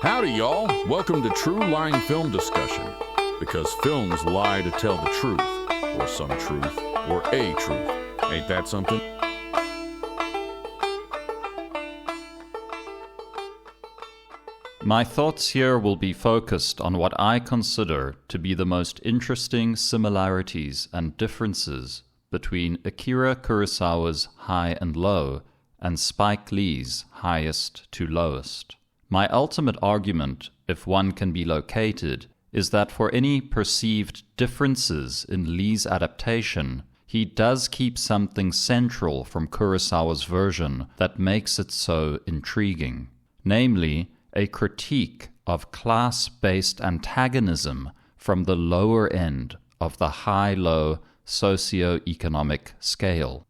Howdy, y'all. Welcome to True Lying Film Discussion. Because films lie to tell the truth, or some truth, or a truth. Ain't that something? My thoughts here will be focused on what I consider to be the most interesting similarities and differences between Akira Kurosawa's High and Low and Spike Lee's Highest to Lowest. My ultimate argument, if one can be located, is that for any perceived differences in Lee's adaptation, he does keep something central from Kurosawa's version that makes it so intriguing, namely, a critique of class-based antagonism from the lower end of the high-low socio-economic scale.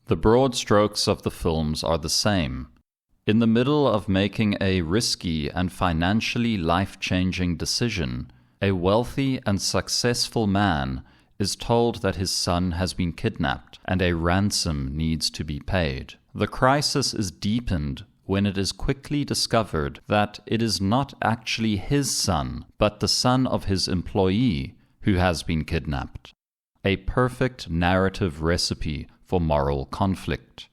The broad strokes of the films are the same. In the middle of making a risky and financially life-changing decision, a wealthy and successful man is told that his son has been kidnapped and a ransom needs to be paid. The crisis is deepened when it is quickly discovered that it is not actually his son, but the son of his employee who has been kidnapped. A perfect narrative recipe for moral conflict.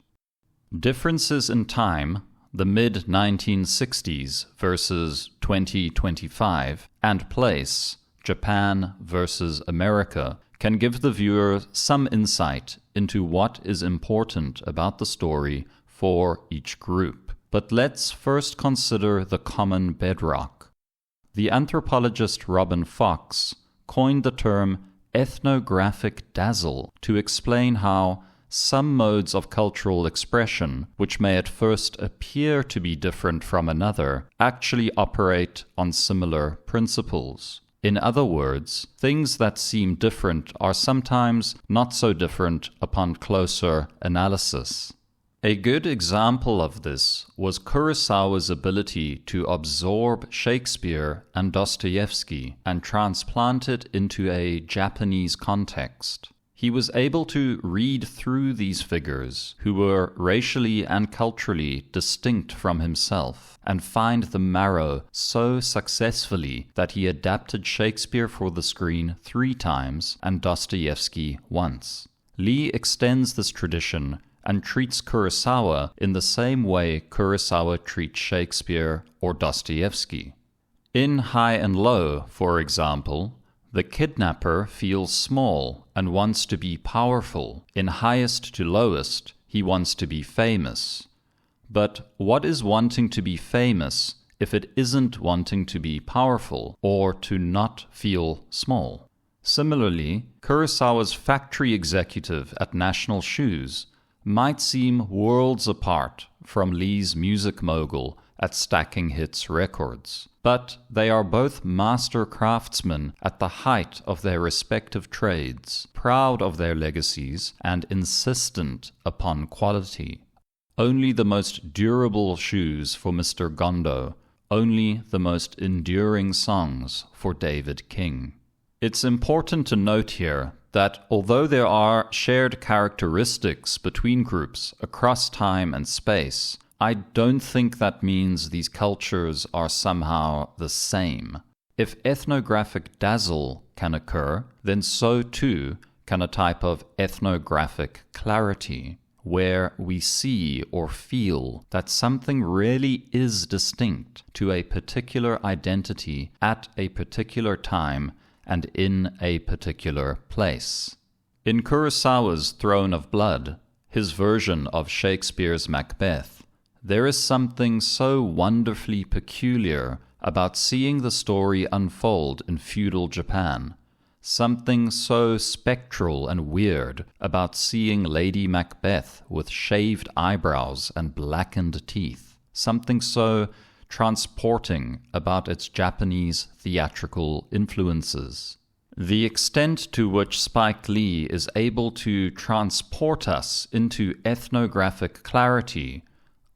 Differences in time, the mid-1960s versus 2025, and place, Japan versus America, can give the viewer some insight into what is important about the story for each group. But let's first consider the common bedrock. The anthropologist Robin Fox coined the term ethnographic dazzle to explain how some modes of cultural expression, which may at first appear to be different from another, actually operate on similar principles. In other words, things that seem different are sometimes not so different upon closer analysis. A good example of this was Kurosawa's ability to absorb Shakespeare and Dostoevsky and transplant it into a Japanese context. He was able to read through these figures, who were racially and culturally distinct from himself, and find the marrow so successfully that he adapted Shakespeare for the screen 3 times and Dostoevsky once. Lee extends this tradition and treats Kurosawa in the same way Kurosawa treats Shakespeare or Dostoevsky. In High and Low, for example, the kidnapper feels small and wants to be powerful. In Highest to Lowest, he wants to be famous. But what is wanting to be famous if it isn't wanting to be powerful or to not feel small? Similarly, Kurosawa's factory executive at National Shoes might seem worlds apart from Lee's music mogul at Stacking Hits Records. But they are both master craftsmen at the height of their respective trades, proud of their legacies and insistent upon quality. Only the most durable shoes for Mr. Gondo, only the most enduring songs for David King. It's important to note here that although there are shared characteristics between groups across time and space, I don't think that means these cultures are somehow the same. If ethnographic dazzle can occur, then so too can a type of ethnographic clarity, where we see or feel that something really is distinct to a particular identity at a particular time and in a particular place. In Kurosawa's Throne of Blood, his version of Shakespeare's Macbeth, there is something so wonderfully peculiar about seeing the story unfold in feudal Japan, something so spectral and weird about seeing Lady Macbeth with shaved eyebrows and blackened teeth, something so transporting about its Japanese theatrical influences. The extent to which Spike Lee is able to transport us into ethnographic clarity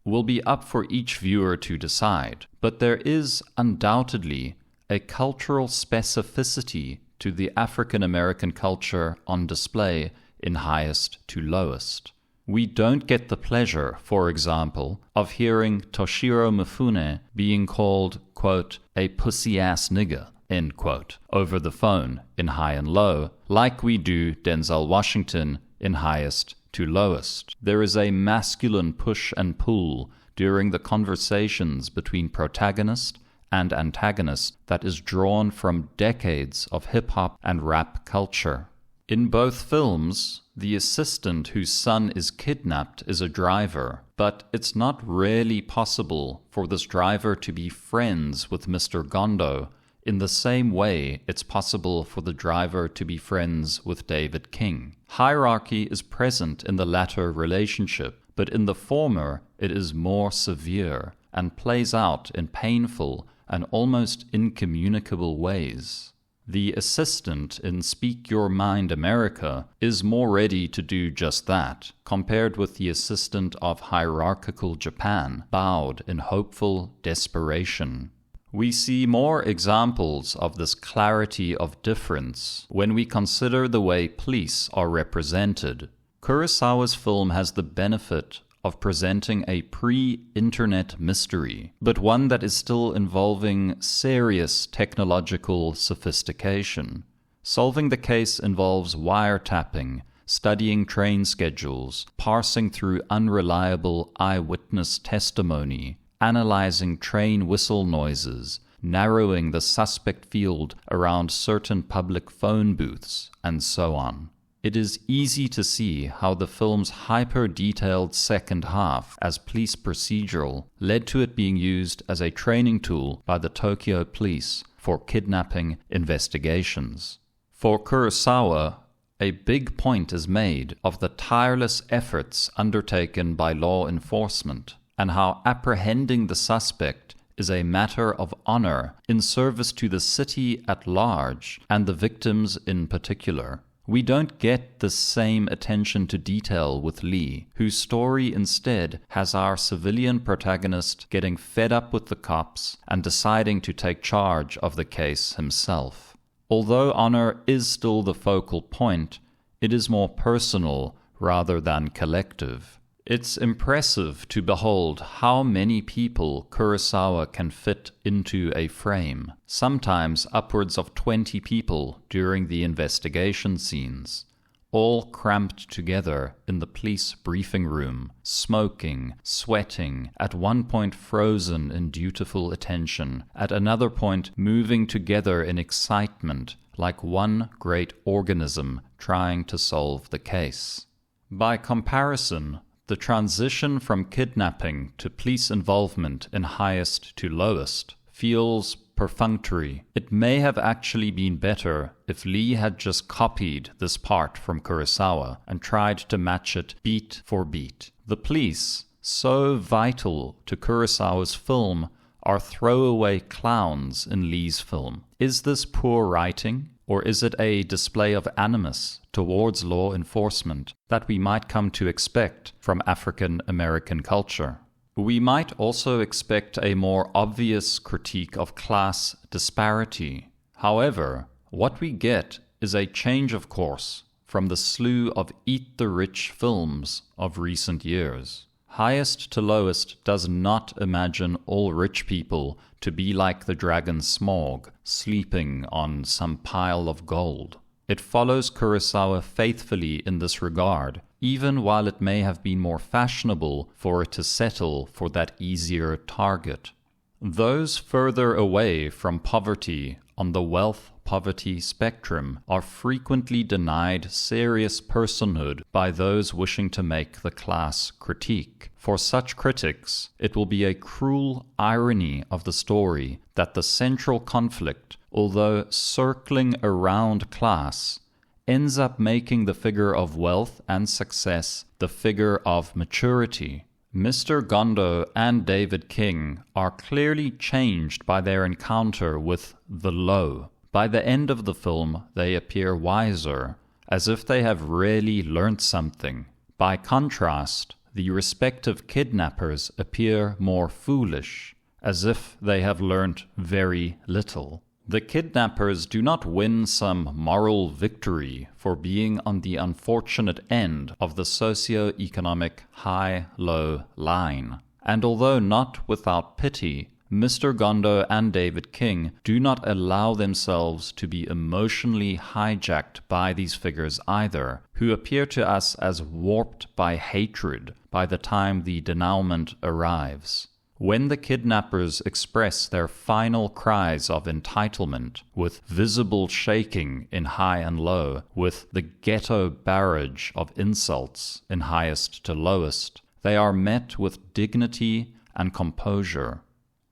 will be up for each viewer to decide, but there is undoubtedly a cultural specificity to the African American culture on display in Highest to Lowest. We don't get the pleasure, for example, of hearing Toshiro Mifune being called, quote, a pussy-ass nigger, end quote, over the phone in High and Low, like we do Denzel Washington in Highest to Lowest. There is a masculine push and pull during the conversations between protagonist and antagonist that is drawn from decades of hip-hop and rap culture. In both films, the assistant whose son is kidnapped is a driver, but it's not really possible for this driver to be friends with Mr. Gondo in the same way it's possible for the driver to be friends with David King. Hierarchy is present in the latter relationship, but in the former it is more severe and plays out in painful and almost incommunicable ways. The assistant in Speak Your Mind America is more ready to do just that, compared with the assistant of hierarchical Japan, bowed in hopeful desperation. We see more examples of this clarity of difference when we consider the way police are represented. Kurosawa's film has the benefit of presenting a pre-internet mystery, but one that is still involving serious technological sophistication. Solving the case involves wiretapping, studying train schedules, parsing through unreliable eyewitness testimony, analyzing train whistle noises, narrowing the suspect field around certain public phone booths, and so on. It is easy to see how the film's hyper-detailed second half as police procedural led to it being used as a training tool by the Tokyo police for kidnapping investigations. For Kurosawa, a big point is made of the tireless efforts undertaken by law enforcement and how apprehending the suspect is a matter of honor in service to the city at large and the victims in particular. We don't get the same attention to detail with Lee, whose story instead has our civilian protagonist getting fed up with the cops and deciding to take charge of the case himself. Although honor is still the focal point, it is more personal rather than collective. It's impressive to behold how many people Kurosawa can fit into a frame, sometimes upwards of 20 people during the investigation scenes, all cramped together in the police briefing room, smoking, sweating, at one point frozen in dutiful attention, at another point moving together in excitement like one great organism trying to solve the case. By comparison, the transition from kidnapping to police involvement in Highest to Lowest feels perfunctory. It may have actually been better if Lee had just copied this part from Kurosawa and tried to match it beat for beat. The police, so vital to Kurosawa's film, are throwaway clowns in Lee's film. Is this poor writing? Or is it a display of animus towards law enforcement that we might come to expect from African American culture? We might also expect a more obvious critique of class disparity. However, what we get is a change of course from the slew of Eat the Rich films of recent years. Highest to Lowest does not imagine all rich people to be like the dragon Smaug, sleeping on some pile of gold. It follows Kurosawa faithfully in this regard, even while it may have been more fashionable for it to settle for that easier target. Those further away from poverty on the wealth-poverty spectrum are frequently denied serious personhood by those wishing to make the class critique. For such critics, it will be a cruel irony of the story that the central conflict, although circling around class, ends up making the figure of wealth and success the figure of maturity. Mr. Gondo and David King are clearly changed by their encounter with the low. By the end of the film, they appear wiser, as if they have really learnt something. By contrast, the respective kidnappers appear more foolish, as if they have learnt very little. The kidnappers do not win some moral victory for being on the unfortunate end of the socio-economic high-low line. And although not without pity, Mr. Gondo and David King do not allow themselves to be emotionally hijacked by these figures either, who appear to us as warped by hatred by the time the denouement arrives. When the kidnappers express their final cries of entitlement, with visible shaking in high and low, with the ghetto barrage of insults in highest to lowest, they are met with dignity and composure.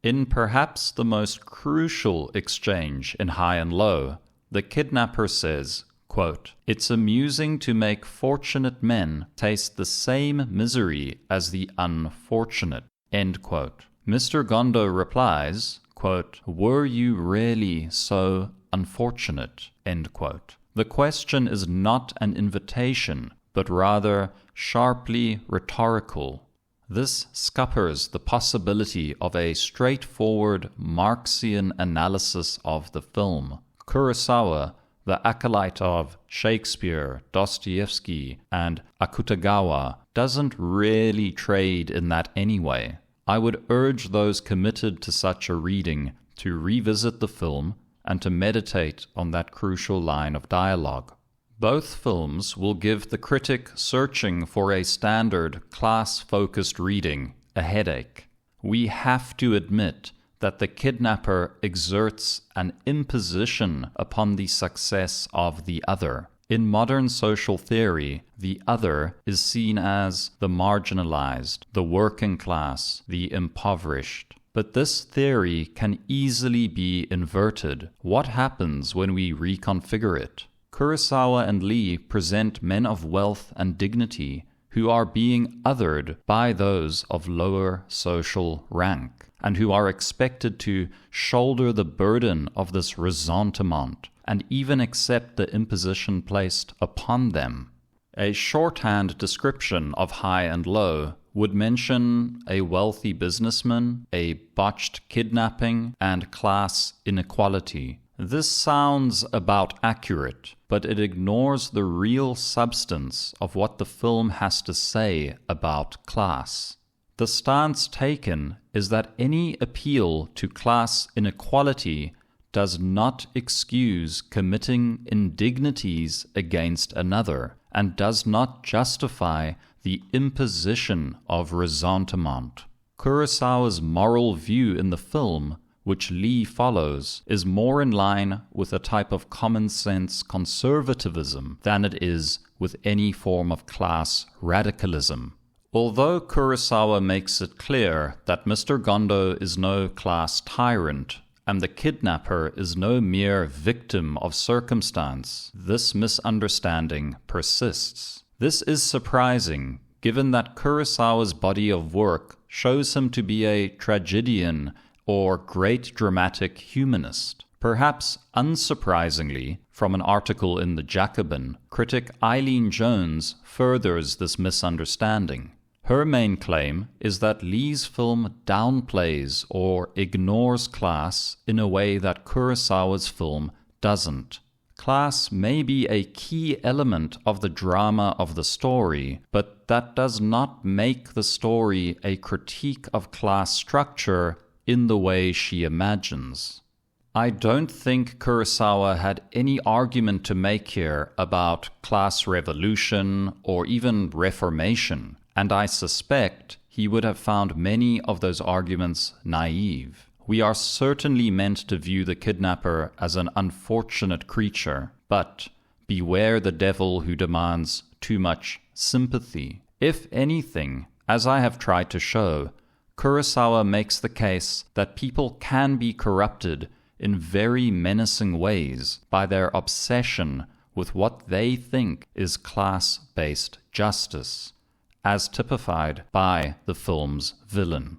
In perhaps the most crucial exchange in high and low, the kidnapper says, quote, "It's amusing to make fortunate men taste the same misery as the unfortunate." End quote. Mr. Gondo replies, quote, "Were you really so unfortunate?" End quote. The question is not an invitation, but rather sharply rhetorical. This scuppers the possibility of a straightforward Marxian analysis of the film. Kurosawa, the acolyte of Shakespeare, Dostoevsky, and Akutagawa, doesn't really trade in that anyway. I would urge those committed to such a reading to revisit the film and to meditate on that crucial line of dialogue. Both films will give the critic searching for a standard, class-focused reading a headache. We have to admit that the kidnapper exerts an imposition upon the success of the other. In modern social theory, the other is seen as the marginalized, the working class, the impoverished. But this theory can easily be inverted. What happens when we reconfigure it? Kurosawa and Lee present men of wealth and dignity who are being othered by those of lower social rank, and who are expected to shoulder the burden of this ressentiment and even accept the imposition placed upon them. A shorthand description of high and low would mention a wealthy businessman, a botched kidnapping, and class inequality. This sounds about accurate, but it ignores the real substance of what the film has to say about class. The stance taken is that any appeal to class inequality does not excuse committing indignities against another, and does not justify the imposition of ressentiment. Kurosawa's moral view in the film, which Lee follows, is more in line with a type of common-sense conservatism than it is with any form of class radicalism. Although Kurosawa makes it clear that Mr. Gondo is no class tyrant, and the kidnapper is no mere victim of circumstance, this misunderstanding persists. This is surprising, given that Kurosawa's body of work shows him to be a tragedian or great dramatic humanist. Perhaps unsurprisingly, from an article in The Jacobin, critic Eileen Jones furthers this misunderstanding. Her main claim is that Lee's film downplays or ignores class in a way that Kurosawa's film doesn't. Class may be a key element of the drama of the story, but that does not make the story a critique of class structure in the way she imagines. I don't think Kurosawa had any argument to make here about class revolution or even reformation, and I suspect he would have found many of those arguments naive. We are certainly meant to view the kidnapper as an unfortunate creature, but beware the devil who demands too much sympathy. If anything, as I have tried to show, Kurosawa makes the case that people can be corrupted in very menacing ways by their obsession with what they think is class-based justice, as typified by the film's villain.